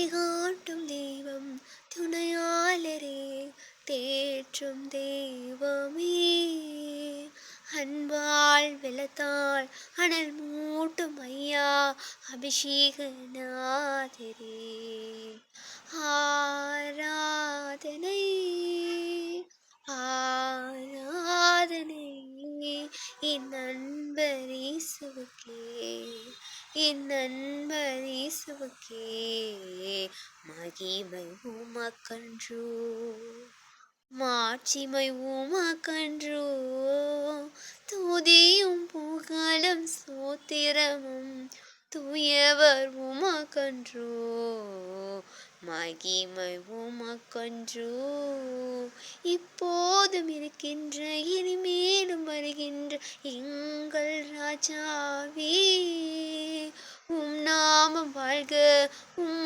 வழிகாட்டும் தெய்வம் துணையாளரே தேற்றும் தெய்வமே அன்பால் வெள்ளத்தால் அனல் மூட்டும் ஐயா அபிஷேகநாதரே ஆராதனை ஆராதனை என் நண்பர் இயேசுவுக்கே என் நண்பர் இயேசுவுக்கே மகிமை உமக்கன்றோ மாட்சிமை உமக்கன்றோ துதியும் புகழும் சோத்திரமும் தூயவர் உமக்கன்றோ மகிமை உமக்கன்றோ இப்போதும் இருக்கின்ற இனிமேலும் வருகின்ற எங்கள் ராஜாவே உம் நாமம் வாழ்க உம்